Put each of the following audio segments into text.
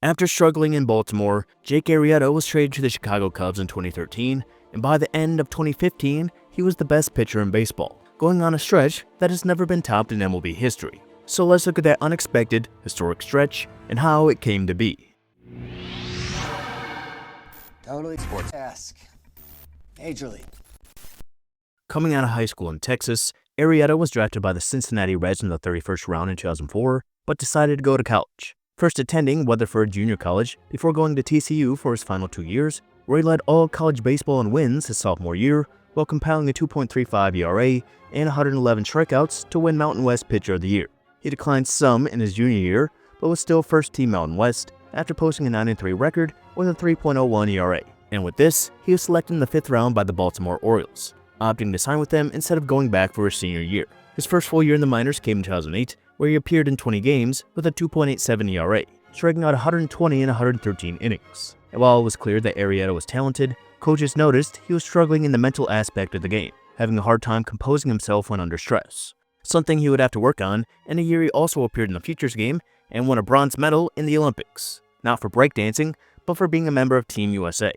After struggling in Baltimore, Jake Arrieta was traded to the Chicago Cubs in 2013, and by the end of 2015, he was the best pitcher in baseball, going on a stretch that has never been topped in MLB history. So let's look at that unexpected, historic stretch and how it came to be. Totally sports-esque. Major League. Coming out of high school in Texas, Arrieta was drafted by the Cincinnati Reds in the 31st round in 2004, but decided to go to college. First attending Weatherford Junior College before going to TCU for his final 2 years, where he led all college baseball in wins his sophomore year while compiling a 2.35 ERA and 111 strikeouts to win Mountain West Pitcher of the Year. He declined some in his junior year, but was still first team Mountain West after posting a 9-3 record with a 3.01 ERA. And with this, he was selected in the 5th round by the Baltimore Orioles, opting to sign with them instead of going back for his senior year. His first full year in the minors came in 2008, where he appeared in 20 games with a 2.87 ERA, striking out 120 in 113 innings. And while it was clear that Arrieta was talented, coaches noticed he was struggling in the mental aspect of the game, having a hard time composing himself when under stress, something he would have to work on. In a year he also appeared in the Futures game and won a bronze medal in the Olympics, not for breakdancing, but for being a member of Team USA.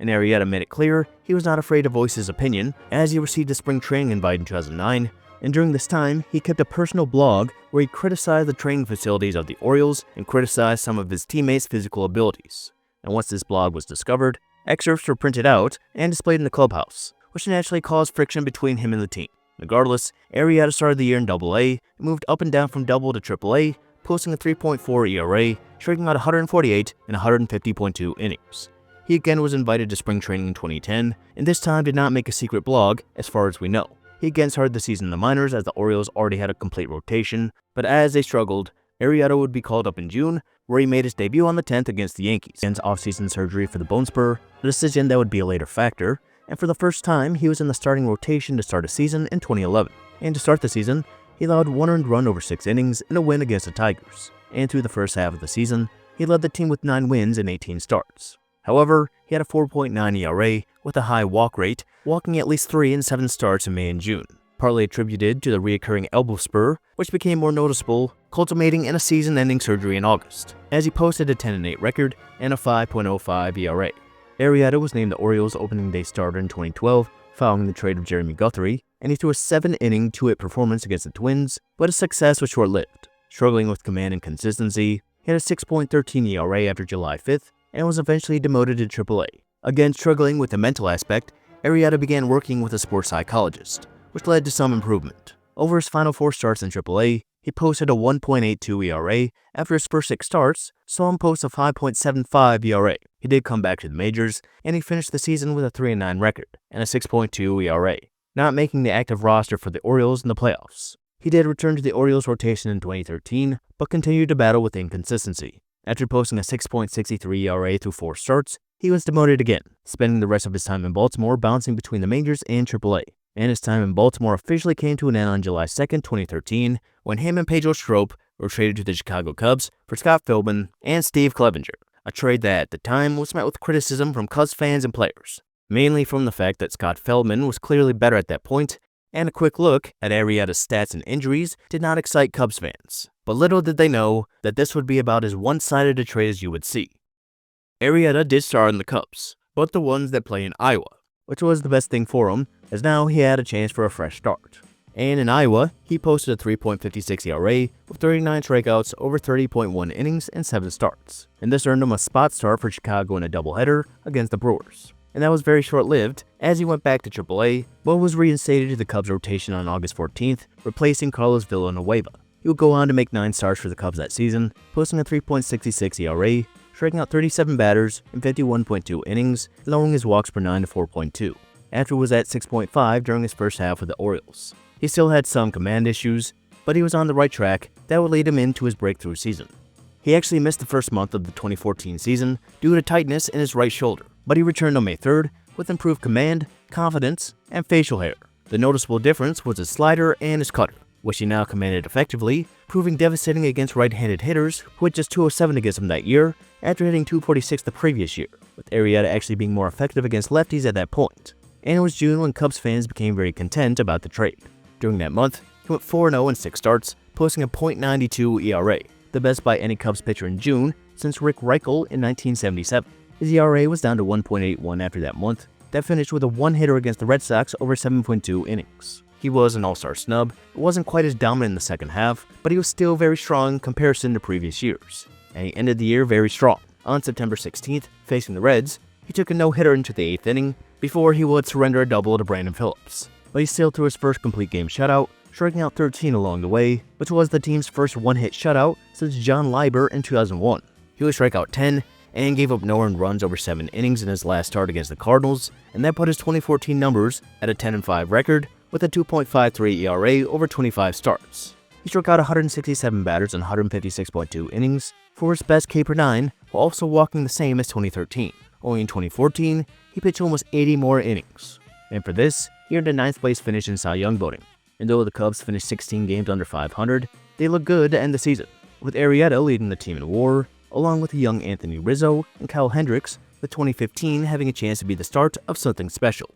And Arrieta made it clear he was not afraid to voice his opinion, as he received a spring training invite in 2009, and during this time, he kept a personal blog where he criticized the training facilities of the Orioles and criticized some of his teammates' physical abilities. And once this blog was discovered, excerpts were printed out and displayed in the clubhouse, which naturally caused friction between him and the team. Regardless, Arrieta started the year in AA and moved up and down from double to AAA, posting a 3.4 ERA, striking out 148 in 150.2 innings. He again was invited to spring training in 2010, and this time did not make a secret blog as far as we know. He again started the season in the minors as the Orioles already had a complete rotation, but as they struggled, Arrieta would be called up in June, where he made his debut on the 10th against the Yankees. Against off-season surgery for the bone spur, a decision that would be a later factor, and for the first time, he was in the starting rotation to start a season in 2011. And to start the season, he allowed 1 earned run over 6 innings in a win against the Tigers, and through the first half of the season, he led the team with 9 wins in 18 starts. However, he had a 4.9 ERA with a high walk rate, walking at least 3 in 7 starts in May and June, partly attributed to the reoccurring elbow spur, which became more noticeable, culminating in a season-ending surgery in August, as he posted a 10-8 record and a 5.05 ERA. Arrieta was named the Orioles' opening day starter in 2012, following the trade of Jeremy Guthrie, and he threw a 7-inning 2-hit performance against the Twins, but his success was short-lived. Struggling with command and consistency, he had a 6.13 ERA after July 5th, and was eventually demoted to AAA. Again, struggling with the mental aspect, Arrieta began working with a sports psychologist, which led to some improvement. Over his final 4 starts in AAA, he posted a 1.82 ERA. After his first 6 starts, saw him post a 5.75 ERA. He did come back to the majors, and he finished the season with a 3-9 record and a 6.2 ERA, not making the active roster for the Orioles in the playoffs. He did return to the Orioles rotation in 2013, but continued to battle with inconsistency. After posting a 6.63 ERA through 4 starts, he was demoted again, spending the rest of his time in Baltimore bouncing between the majors and AAA. And his time in Baltimore officially came to an end on July 2, 2013, when him and Pedro Strop were traded to the Chicago Cubs for Scott Philbin and Steve Clevenger, a trade that at the time was met with criticism from Cubs fans and players, mainly from the fact that Scott Feldman was clearly better at that point, and a quick look at Arrieta's stats and injuries did not excite Cubs fans. But little did they know that this would be about as one-sided a trade as you would see. Arrieta did start in the Cubs, but the ones that play in Iowa, which was the best thing for him, as now he had a chance for a fresh start. And in Iowa, he posted a 3.56 ERA with 39 strikeouts over 30.1 innings and 7 starts. And this earned him a spot start for Chicago in a doubleheader against the Brewers. And that was very short-lived, as he went back to AAA, but was reinstated to the Cubs rotation on August 14th, replacing Carlos Villanueva. He would go on to make 9 starts for the Cubs that season, posting a 3.66 ERA, striking out 37 batters in 51.2 innings, lowering his walks per 9 to 4.2, after he was at 6.5 during his first half with the Orioles. He still had some command issues, but he was on the right track that would lead him into his breakthrough season. He actually missed the first month of the 2014 season due to tightness in his right shoulder, but he returned on May 3rd with improved command, confidence, and facial hair. The noticeable difference was his slider and his cutter, which he now commanded effectively, proving devastating against right-handed hitters who hit just 207 against him that year after hitting 246 the previous year, with Arrieta actually being more effective against lefties at that point. And it was June when Cubs fans became very content about the trade. During that month, he went 4-0 in 6 starts, posting a .92 ERA, the best by any Cubs pitcher in June, since Rick Reichel in 1977. His ERA was down to 1.81 after that month. That finished with a one-hitter against the Red Sox over 7.2 innings. He was an all-star snub. It wasn't quite as dominant in the second half, but he was still very strong in comparison to previous years. And he ended the year very strong. On September 16th, facing the Reds, he took a no-hitter into the 8th inning before he would surrender a double to Brandon Phillips. But he still threw his first complete game shutout, striking out 13 along the way, which was the team's first one-hit shutout since John Leiber in 2001. He would strike out 10 and gave up no earned runs over 7 innings in his last start against the Cardinals, and that put his 2014 numbers at a 10-5 record with a 2.53 ERA over 25 starts. He struck out 167 batters in 156.2 innings for his best K/9, while also walking the same as 2013. Only in 2014, he pitched almost 80 more innings. And for this, he earned a 9th place finish in Cy Young voting. And though the Cubs finished 16 games under 500, they looked good to end the season, with Arrieta leading the team in WAR, along with the young Anthony Rizzo and Kyle Hendricks, with 2015 having a chance to be the start of something special.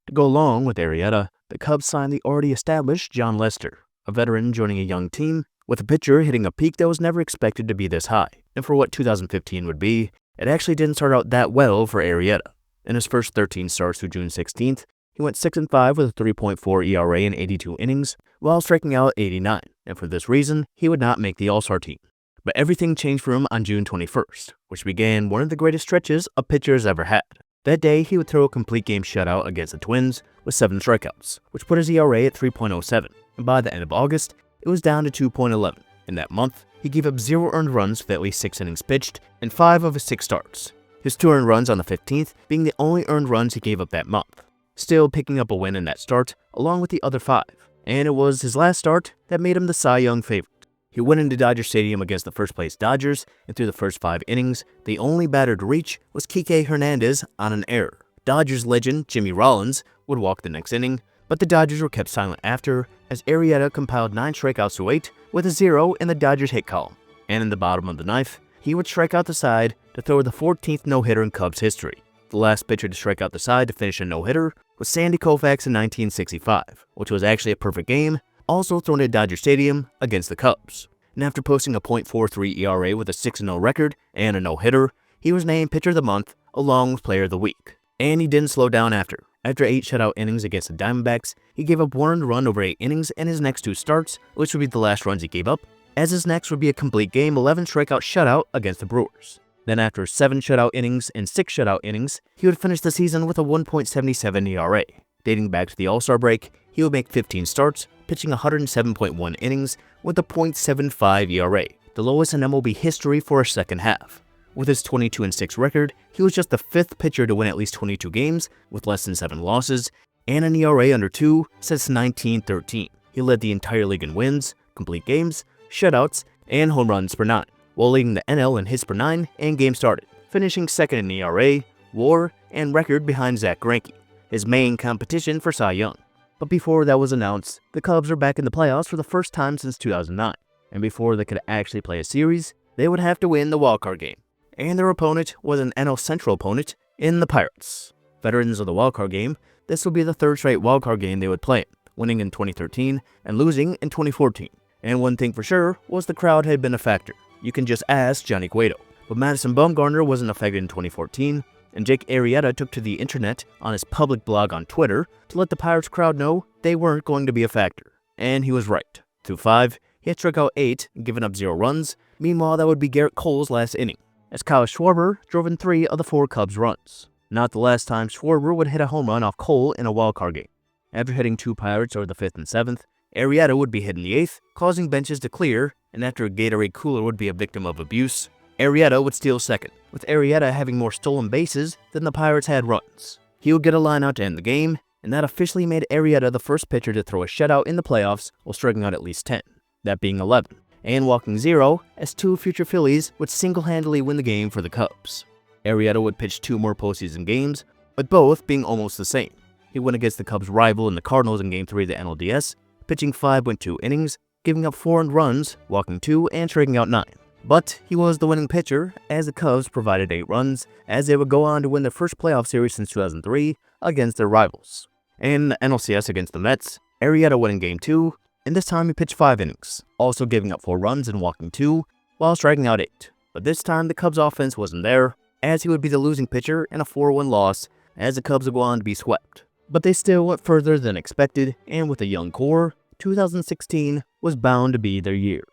To go along with Arrieta, the Cubs signed the already established Jon Lester, a veteran joining a young team, with a pitcher hitting a peak that was never expected to be this high. And for what 2015 would be, it actually didn't start out that well for Arrieta. In his first 13 starts through June 16th, he went 6-5 with a 3.4 ERA in 82 innings, while striking out 89, and for this reason, he would not make the All-Star team. But everything changed for him on June 21st, which began one of the greatest stretches a pitcher has ever had. That day, he would throw a complete game shutout against the Twins with 7 strikeouts, which put his ERA at 3.07, and by the end of August, it was down to 2.11. In that month, he gave up 0 earned runs with at least 6 innings pitched in 5 of his 6 starts. His 2 earned runs on the 15th being the only earned runs he gave up that month, still picking up a win in that start along with the other 5. And it was his last start that made him the Cy Young favorite. He went into Dodger Stadium against the first-place Dodgers, and through the first 5 innings, the only batter to reach was Kike Hernandez on an error. Dodgers legend Jimmy Rollins would walk the next inning, but the Dodgers were kept silent after, as Arrieta compiled 9 strikeouts to 8 with a 0 in the Dodgers hit column. And in the bottom of the 9th, he would strike out the side to throw the 14th no-hitter in Cubs history. The last pitcher to strike out the side to finish a no-hitter was Sandy Koufax in 1965, which was actually a perfect game, also thrown at Dodger Stadium against the Cubs. And after posting a .43 ERA with a 6-0 record and a no-hitter, he was named Pitcher of the Month along with Player of the Week. And he didn't slow down after. After 8 shutout innings against the Diamondbacks, he gave up 1 earned run over 8 innings in his next 2 starts, which would be the last runs he gave up, as his next would be a complete game 11 strikeout shutout against the Brewers. Then after 7 shutout innings and 6 shutout innings, he would finish the season with a 1.77 ERA. Dating back to the All-Star break, he would make 15 starts, pitching 107.1 innings with a .75 ERA, the lowest in MLB history for a second half. With his 22-6 record, he was just the 5th pitcher to win at least 22 games with less than 7 losses, and an ERA under 2 since 1913. He led the entire league in wins, complete games, shutouts, and home runs per 9, while leading the NL in hits per 9 and games started, finishing second in ERA, WAR, and record behind Zach Greinke, his main competition for Cy Young. But before that was announced, the Cubs were back in the playoffs for the first time since 2009, and before they could actually play a series, they would have to win the wildcard game. And their opponent was an NL Central opponent in the Pirates. Veterans of the wildcard game, this would be the 3rd straight wildcard game they would play, winning in 2013 and losing in 2014. And one thing for sure was the crowd had been a factor. You can just ask Johnny Cueto. But Madison Bumgarner wasn't affected in 2014, and Jake Arrieta took to the internet on his public blog on Twitter to let the Pirates crowd know they weren't going to be a factor. And he was right. Through 5, he had struck out 8 and given up 0 runs. Meanwhile, that would be Garrett Cole's last inning, as Kyle Schwarber drove in 3 of the 4 Cubs runs. Not the last time Schwarber would hit a home run off Cole in a wildcard game. After hitting 2 Pirates over the 5th and 7th, Arrieta would be hit in the 8th, causing benches to clear, and after a Gatorade cooler would be a victim of abuse, Arrieta would steal second, with Arrieta having more stolen bases than the Pirates had runs. He would get a line out to end the game, and that officially made Arrieta the first pitcher to throw a shutout in the playoffs while striking out at least 10, that being 11, and walking 0, as 2 future Phillies would single-handedly win the game for the Cubs. Arrieta would pitch 2 more postseason games, but both being almost the same. He went against the Cubs' rival in the Cardinals in Game 3 of the NLDS, pitching 5.2 innings, giving up 4 earned runs, walking 2, and striking out 9. But he was the winning pitcher, as the Cubs provided 8 runs, as they would go on to win their first playoff series since 2003 against their rivals. In the NLCS against the Mets, Arrieta won in Game 2, and this time he pitched 5 innings, also giving up 4 runs and walking 2, while striking out 8. But this time, the Cubs' offense wasn't there, as he would be the losing pitcher in a 4-1 loss, as the Cubs would go on to be swept. But they still went further than expected, and with a young core, 2016 was bound to be their year.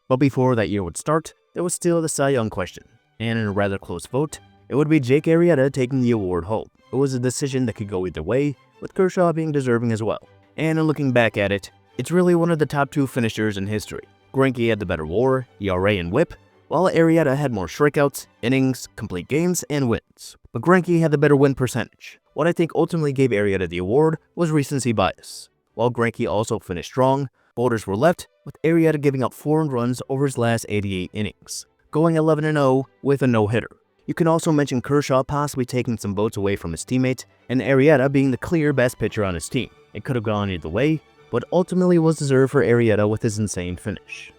But before that year would start, there was still the Cy Young question, and in a rather close vote, it would be Jake Arrieta taking the award home. It was a decision that could go either way, with Kershaw being deserving as well. And in looking back at it, it's really one of the top 2 finishers in history. Greinke had the better WAR, ERA, and WHIP, while Arrieta had more strikeouts, innings, complete games, and wins. But Greinke had the better win percentage. What I think ultimately gave Arrieta the award was recency bias. While Greinke also finished strong, voters were left with Arrieta giving up 4 earned runs over his last 88 innings, going 11-0 with a no-hitter. You can also mention Kershaw possibly taking some votes away from his teammate, and Arrieta being the clear best pitcher on his team. It could have gone either way, but ultimately was deserved for Arrieta with his insane finish.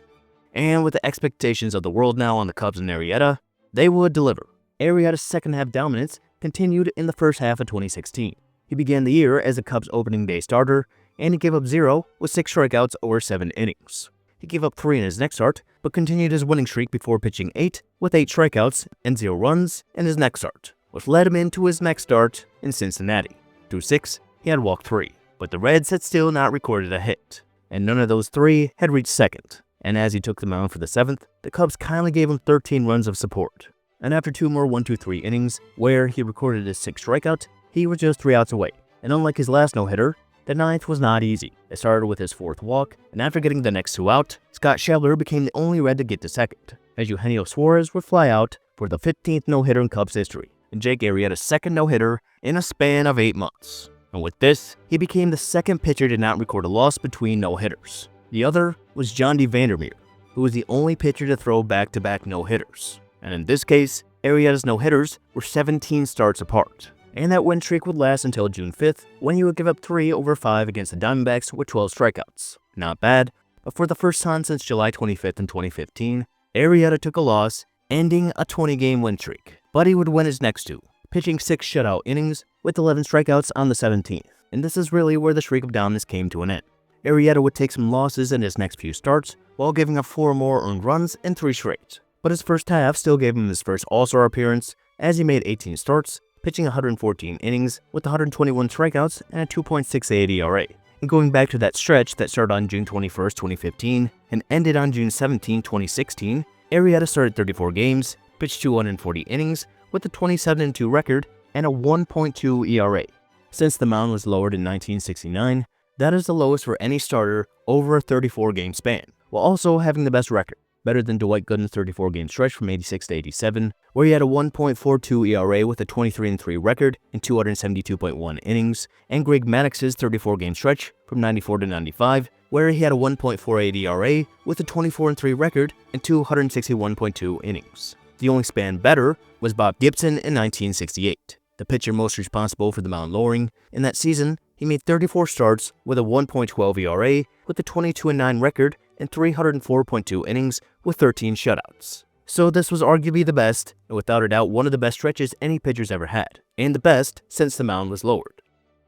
And with the expectations of the world now on the Cubs and Arrieta, they would deliver. Arrieta's second half dominance continued in the first half of 2016. He began the year as a Cubs opening day starter, and he gave up 0 with 6 strikeouts over 7 innings. He gave up 3 in his next start, but continued his winning streak before pitching 8 with 8 strikeouts and 0 runs in his next start, which led him into his next start in Cincinnati. Through 6, he had walked 3, but the Reds had still not recorded a hit, and none of those 3 had reached second. And as he took the mound for the 7th, the Cubs kindly gave him 13 runs of support. And after 2 more 1-2-3 innings, where he recorded his 6th strikeout, he was just 3 outs away. And unlike his last no-hitter, the 9th was not easy. It started with his 4th walk, and after getting the next 2 out, Scott Schebler became the only Red to get to second, as Eugenio Suarez would fly out for the 15th no-hitter in Cubs history, and Jake Arrieta's second no-hitter in a span of 8 months. And with this, he became the second pitcher to not record a loss between no-hitters. The other was John D. Vandermeer, who was the only pitcher to throw back-to-back no-hitters. And in this case, Arrieta's no-hitters were 17 starts apart. And that win streak would last until June 5th, when he would give up 3 over 5 against the Diamondbacks with 12 strikeouts. Not bad, but for the first time since July 25th in 2015, Arrieta took a loss, ending a 20-game win streak. But he would win his next 2, pitching 6 shutout innings with 11 strikeouts on the 17th. And this is really where the streak of dominance came to an end. Arrieta would take some losses in his next few starts, while giving up 4 more earned runs in 3 straight. But his first half still gave him his first All-Star appearance, as he made 18 starts, pitching 114 innings with 121 strikeouts and a 2.68 ERA. And going back to that stretch that started on June 21, 2015 and ended on June 17, 2016, Arrieta started 34 games, pitched 240 innings with a 27-2 record and a 1.2 ERA. Since the mound was lowered in 1969, that is the lowest for any starter over a 34-game span, while also having the best record, better than Dwight Gooden's 34-game stretch from 86 to 87, where he had a 1.42 ERA with a 23-3 record in 272.1 innings, and Greg Maddox's 34-game stretch from 94 to 95, where he had a 1.48 ERA with a 24-3 record in 261.2 innings. The only span better was Bob Gibson in 1968, the pitcher most responsible for the mound lowering. In that season, he made 34 starts with a 1.12 ERA with a 22-9 record and 304.2 innings with 13 shutouts. So this was arguably the best, and without a doubt one of the best stretches any pitcher's ever had, and the best since the mound was lowered.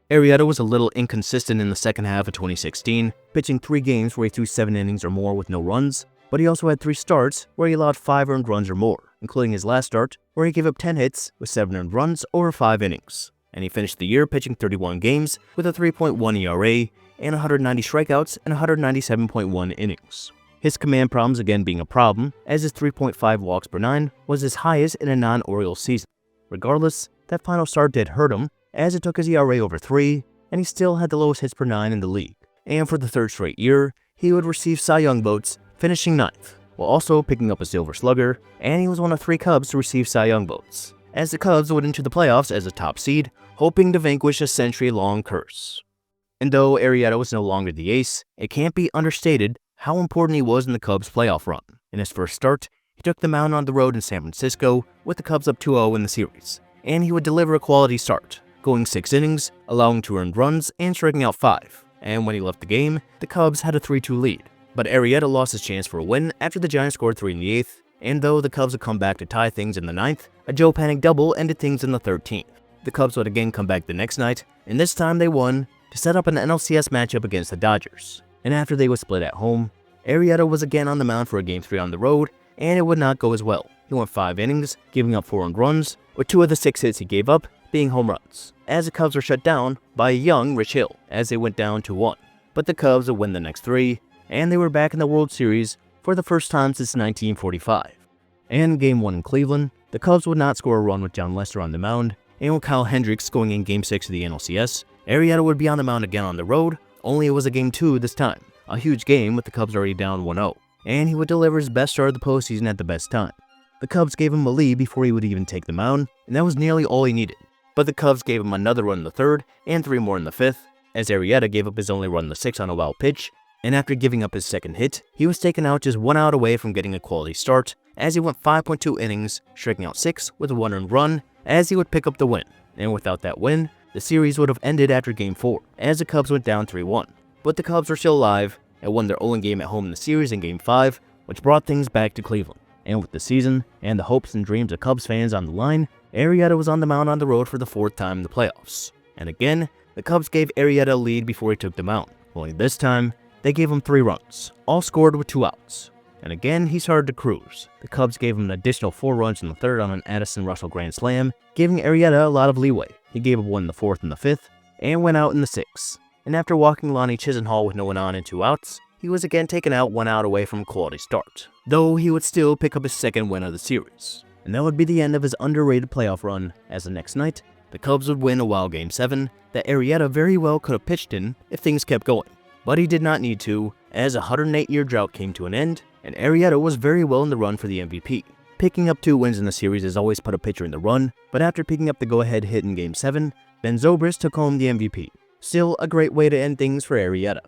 Arrieta was a little inconsistent in the second half of 2016, pitching 3 games where he threw 7 innings or more with no runs, but he also had 3 starts where he allowed 5 earned runs or more, including his last start where he gave up 10 hits with 7 earned runs over 5 innings. And he finished the year pitching 31 games with a 3.1 ERA and 190 strikeouts and 197.1 innings. His command problems again being a problem, as his 3.5 walks per 9 was his highest in a non-Orioles season. Regardless, that final start did hurt him, as it took his ERA over 3, and he still had the lowest hits per 9 in the league. And for the 3rd straight year, he would receive Cy Young votes, finishing 9th, while also picking up a Silver Slugger, and he was one of 3 Cubs to receive Cy Young votes, as the Cubs went into the playoffs as a top seed, hoping to vanquish a century-long curse. And though Arrieta was no longer the ace, it can't be understated how important he was in the Cubs' playoff run. In his first start, he took the mound on the road in San Francisco with the Cubs up 2-0 in the series, and he would deliver a quality start, going 6 innings, allowing 2 earned runs, and striking out 5. And when he left the game, the Cubs had a 3-2 lead. But Arrieta lost his chance for a win after the Giants scored 3 in the 8th, and though the Cubs would come back to tie things in the 9th, a Joe Panic double ended things in the 13th. The Cubs would again come back the next night, and this time they won to set up an NLCS matchup against the Dodgers. And after they were split at home, Arrieta was again on the mound for a Game 3 on the road, and it would not go as well, He went 5 innings, giving up 4 earned runs, with 2 of the 6 hits he gave up being home runs, as the Cubs were shut down by a young Rich Hill as they went down 2-1. But the Cubs would win the next 3, and they were back in the World Series for the first time since 1945. And Game 1 in Cleveland, the Cubs would not score a run with John Lester on the mound, and with Kyle Hendricks going in Game 6 of the NLCS, Arrieta would be on the mound again on the road, only it was a Game 2 this time, a huge game with the Cubs already down 1-0, and he would deliver his best start of the postseason at the best time. The Cubs gave him a lead before he would even take the mound, and that was nearly all he needed. But the Cubs gave him another run in the 3rd and 3 more in the 5th, as Arrieta gave up his only run in the 6th on a wild pitch, and after giving up his second hit, he was taken out just 1 out away from getting a quality start, as he went 5.2 innings, striking out 6 with a 1 earned run, as he would pick up the win. And without that win, the series would have ended after Game 4, as the Cubs went down 3-1. But the Cubs were still alive and won their only game at home in the series in Game 5, which brought things back to Cleveland. And with the season and the hopes and dreams of Cubs fans on the line, Arrieta was on the mound on the road for the 4th time in the playoffs. And again, the Cubs gave Arrieta a lead before he took the mound. Only this time, they gave him 3 runs, all scored with 2 outs. And again, he started to cruise. The Cubs gave him an additional 4 runs in the 3rd on an Addison Russell grand slam, giving Arrieta a lot of leeway. He gave up 1 in the 4th and the 5th, and went out in the 6th. And after walking Lonnie Chisenhall with no one on and 2 outs, he was again taken out 1 out away from a quality start, though he would still pick up his 2nd win of the series. And that would be the end of his underrated playoff run, as the next night, the Cubs would win a wild Game 7 that Arrieta very well could have pitched in if things kept going. But he did not need to, as a 108-year drought came to an end, and Arrieta was very well in the run for the MVP. Picking up 2 wins in the series has always put a pitcher in the run, but after picking up the go-ahead hit in Game 7, Ben Zobrist took home the MVP. Still a great way to end things for Arrieta.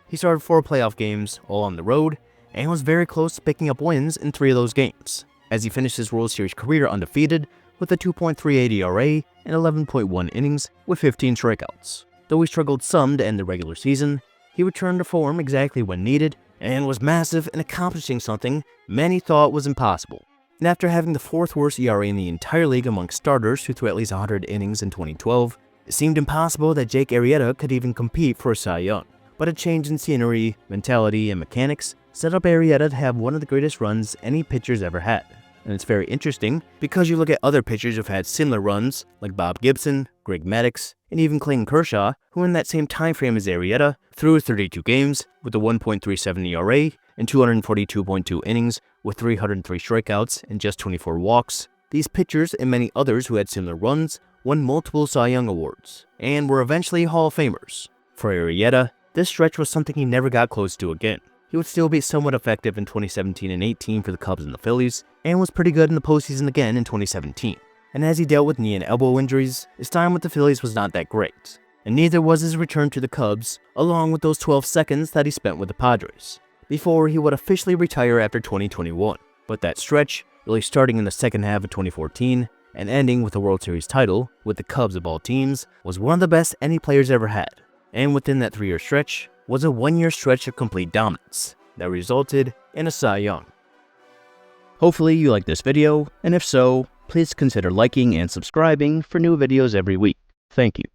He started 4 playoff games, all on the road, and was very close to picking up wins in 3 of those games, as he finished his World Series career undefeated with a 2.38 ERA and 11.1 innings with 15 strikeouts. Though he struggled some to end the regular season, he returned to form exactly when needed and was massive in accomplishing something many thought was impossible. And after having the 4th worst ERA in the entire league among starters who threw at least 100 innings in 2012, it seemed impossible that Jake Arrieta could even compete for a Cy Young. But a change in scenery, mentality, and mechanics set up Arrieta to have one of the greatest runs any pitcher's ever had. And it's very interesting because you look at other pitchers who've had similar runs, like Bob Gibson, Greg Maddux, and even Clayton Kershaw, who in that same time frame as Arrieta threw 32 games with a 1.37 ERA and 242.2 innings with 303 strikeouts and just 24 walks. These pitchers and many others who had similar runs won multiple Cy Young awards and were eventually Hall of Famers. For Arrieta, this stretch was something he never got close to again. He would still be somewhat effective in 2017 and 18 for the Cubs and the Phillies, and was pretty good in the postseason again in 2017. And as he dealt with knee and elbow injuries, his time with the Phillies was not that great. And neither was his return to the Cubs, along with those 12 seconds that he spent with the Padres, before he would officially retire after 2021. But that stretch, really starting in the second half of 2014, and ending with a World Series title, with the Cubs of all teams, was one of the best any players ever had. And within that 3-year stretch, was a 1-year stretch of complete dominance that resulted in a Cy Young. Hopefully you liked this video, and if so, please consider liking and subscribing for new videos every week. Thank you.